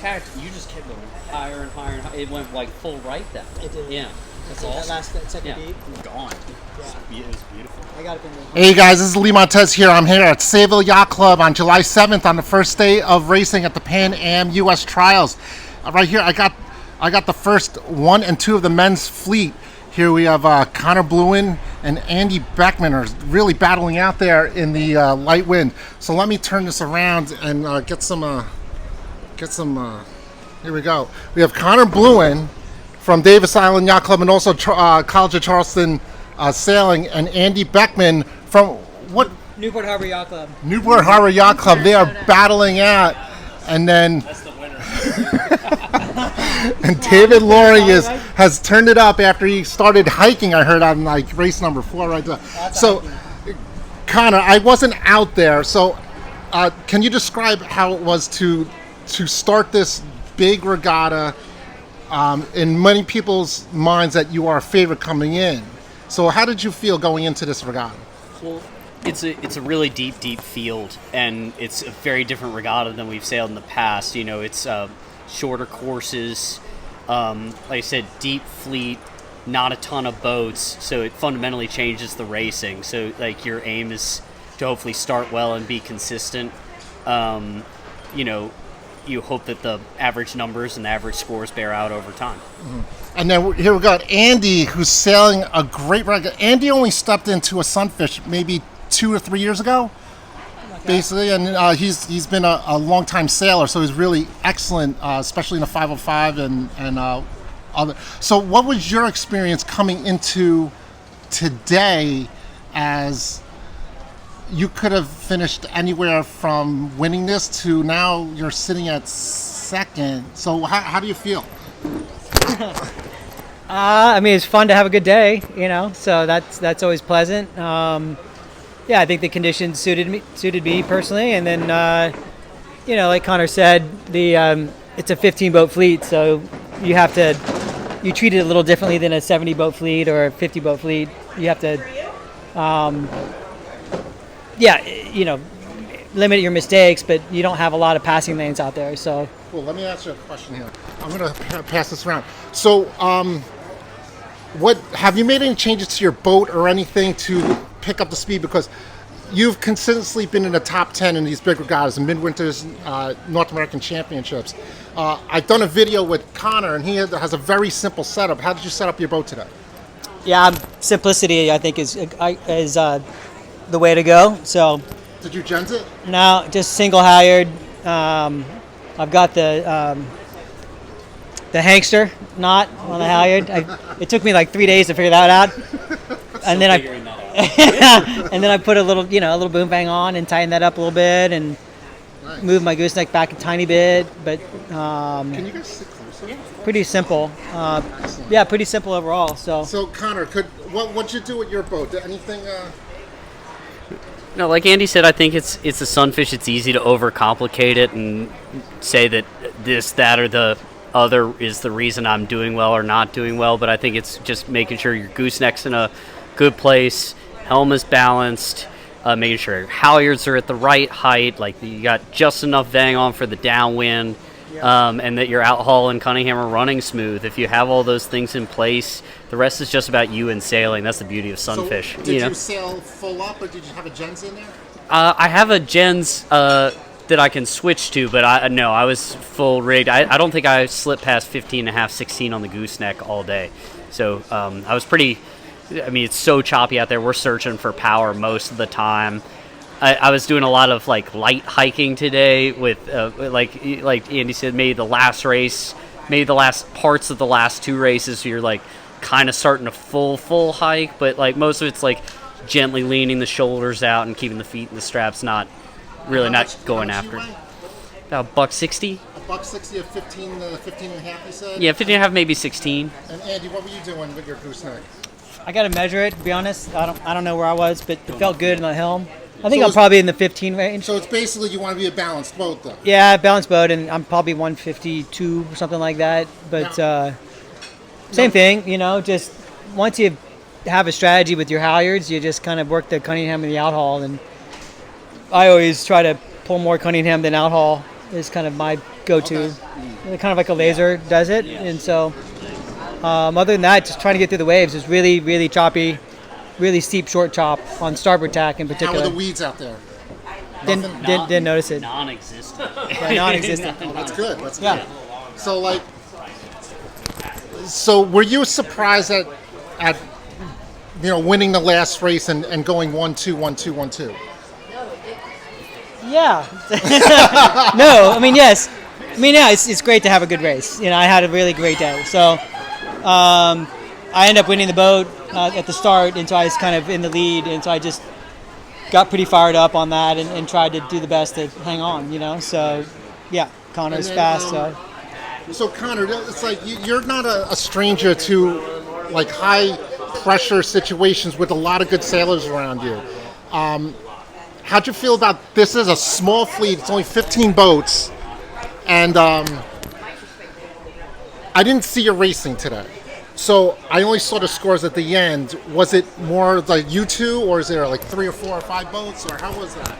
attacked, you just kept going higher and higher and higher. It went like full right then. It did. Yeah. That's awesome. That second beat. Gone. Yeah. It was beautiful. I got up in the... Hey guys, this is Lee Montes here. I'm here at Sayville Yacht Club on July 7th on the first day of racing at the Pan Am U.S. Trials. Right here, I got the first 1 and 2 of the men's fleet. Here we have Conor Blouin and Andy Beeckman are really battling out there in the light wind. So let me turn this around and get some. Here we go. We have Conor Blouin from Davis Island Yacht Club and also College of Charleston Sailing, and Andy Beeckman from what? Newport Harbor Yacht Club. Newport Harbor Yacht Club. They are battling out, and then. That's the winner. And David Laurie has turned it up after he started hiking. I heard on like race number 4 right there. So, Conor, I wasn't out there. So, can you describe how it was to start this big regatta? In many people's minds, that you are a favorite coming in. So, how did you feel going into this regatta? Well, it's a really deep field, and it's a very different regatta than we've sailed in the past. You know, it's shorter courses, like I said, deep fleet, not a ton of boats, so it fundamentally changes the racing. So like your aim is to hopefully start well and be consistent. You know, you hope that the average numbers and the average scores bear out over time. Mm-hmm. And then here we got Andy, who's sailing a great regatta. Andy only stepped into a Sunfish maybe 2 or 3 years ago. Basically, and he's been a long-time sailor, so he's really excellent, especially in the 505 and other. So, what was your experience coming into today? As you could have finished anywhere from winning this to now you're sitting at second. So, how do you feel? I mean, it's fun to have a good day, you know. So that's always pleasant. Yeah, I think the conditions suited me personally, and then you know, like Conor said, it's a 15-boat fleet, so you treat it a little differently than a 70-boat fleet or a 50-boat fleet. You have to, yeah, you know, limit your mistakes, but you don't have a lot of passing lanes out there. So, well, let me ask you a question here. I'm going to pass this around. So, what have you made any changes to your boat or anything to pick up the speed, because you've consistently been in the top 10 in these big regattas and midwinter's North American Championships. I've done a video with Conor, and he has a very simple setup. How did you set up your boat today? Yeah, simplicity I think is the way to go. So, did you gens it? No, just single halyard. I've got the hangster knot on the halyard. It took me like 3 days to figure that out. And then I put a little boom bang on and tighten that up a little bit and move my gooseneck back a tiny bit. But can you guys sit closer? Pretty simple. Yeah, pretty simple overall. So Conor, what'd you do with your boat? Did anything? No, like Andy said, I think it's a Sunfish. It's easy to overcomplicate it and say that this, that, or the other is the reason I'm doing well or not doing well. But I think it's just making sure your gooseneck's in a good place, helm is balanced, making sure your halyards are at the right height, like you got just enough vang on for the downwind, and that your outhall and Cunningham are running smooth. If you have all those things in place, the rest is just about you and sailing. That's the beauty of Sunfish. So did you sail full up, or did you have a gens in there? I have a gens that I can switch to, but I was full rigged. I don't think I slipped past 15.5, 16 on the gooseneck all day. So I was pretty... I mean, it's so choppy out there. We're searching for power most of the time. I was doing a lot of like light hiking today with like Andy said, maybe the last parts of the last 2 races. So you're like kind of starting a full hike, but like most of it's like gently leaning the shoulders out and keeping the feet in the straps, not going after it. About $160. $160 of 15 and a half, you said? Yeah, 15 and a half, maybe 16. And Andy, what were you doing with your gooseneck? I got to measure it, to be honest. I don't know where I was, but it felt good in the helm. I think I'm probably in the 15 range. So it's basically you want to be a balanced boat, though. Yeah, balanced boat, and I'm probably 152 or something like that. But same thing, you know. Just once you have a strategy with your halyards, you just kind of work the Cunningham and the outhaul. And I always try to pull more Cunningham than outhaul. is kind of my go-to. Kind of like a laser does it, and so other than that, just trying to get through the waves is really, really choppy, really steep short chop on starboard tack in How particular. are the weeds out there? Didn't notice it. Non-existent. Yeah, non-existent. Oh, that's good. That's Yeah. good. So so were you surprised at winning the last race and going 1-2, 1-2, 1-2? Yeah. No, I mean, yes. I mean, yeah, it's great to have a good race. I had a really great day. So I ended up winning the boat at the start, and so I was kind of in the lead, and so I just got pretty fired up on that and tried to do the best to hang on, So, yeah, Conor's fast, so. So, Conor, it's like you're not a stranger to, like, high-pressure situations with a lot of good sailors around you. How'd you feel about this? Is a small fleet. It's only 15 boats. And I didn't see you racing today. So I only saw the scores at the end. Was it more like you two, or is there like 3 or 4 or 5 boats, or how was that?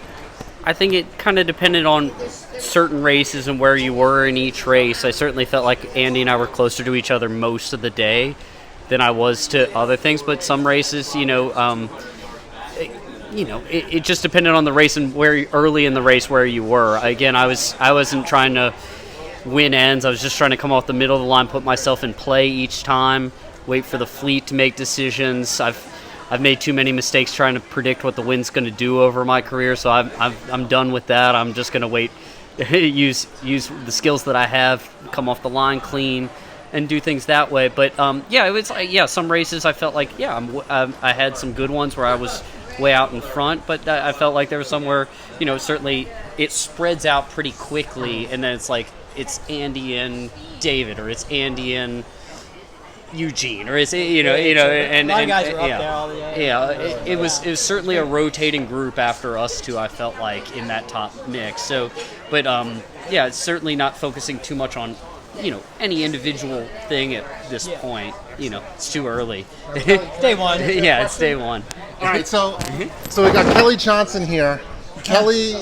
I think it kind of depended on certain races and where you were in each race. I certainly felt like Andy and I were closer to each other most of the day than I was to other things. But some races, it just depended on the race and where early in the race where you were. Again, I wasn't trying to win ends. I was just trying to come off the middle of the line, put myself in play each time, wait for the fleet to make decisions. I've made too many mistakes trying to predict what the wind's going to do over my career, so I'm done with that. I'm just going to wait, use the skills that I have, come off the line clean, and do things that way. But it was some races I felt like I had some good ones where I was way out in front, but I felt like there was somewhere, certainly it spreads out pretty quickly, and then it's like it's Andy and David, or it's Andy and Eugene, or it's and a lot of guys were up there all the day. It was certainly a rotating group after us two. I felt like in that top mix. So, but it's certainly not focusing too much on any individual thing at this point. It's too early. Day one. Yeah, it's day one. All right, so we got Kelly Johnson here. Kelly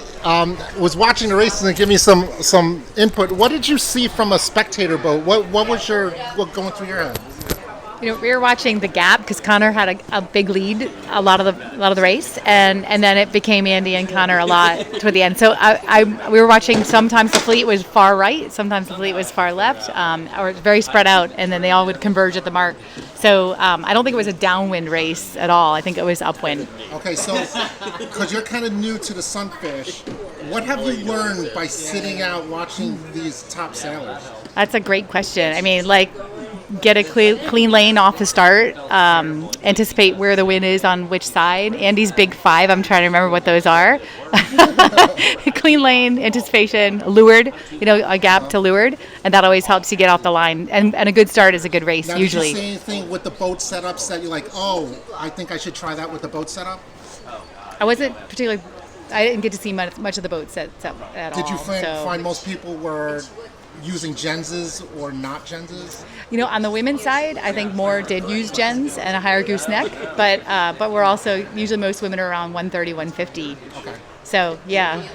was watching the races and giving me some input. What did you see from a spectator boat? What was what going through your head? We were watching the gap because Conor had a big lead a lot of the race, and then it became Andy and Conor a lot toward the end. So we were watching. Sometimes the fleet was far right, sometimes the fleet was far left, or very spread out, and then they all would converge at the mark. So I don't think it was a downwind race at all. I think it was upwind. Okay, so because you're kind of new to the sunfish, what have you learned by sitting out watching these top sailors? That's a great question. I mean, get a clean lane off the start, anticipate where the wind is on which side. Andy's big 5, I'm trying to remember what those are. Clean lane, anticipation, leeward, a gap to leeward, and that always helps you get off the line. And a good start is a good race, now, usually. Did you see anything with the boat setups that you're like, oh, I think I should try that with the boat setup? I didn't get to see much of the boat set at all. Did you find most people were using Genses or not Genses? On the women's side, I think more did use gens and a higher gooseneck, but we're also, usually most women are around 130, 150. Okay. So, yeah.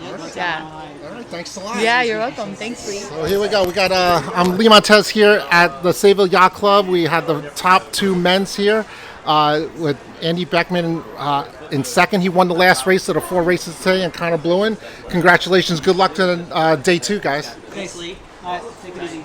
All right, thanks a lot. Yeah, you're welcome. Thanks, Lee. So here we go. We got, I'm Lee Montes here at the Sayville Yacht Club. We had the top 2 men's here with Andy Beeckman in second. He won the last race of the 4 races today, and Conor Blouin. Congratulations. Good luck to day 2, guys. Thanks, Lee. Take it easy.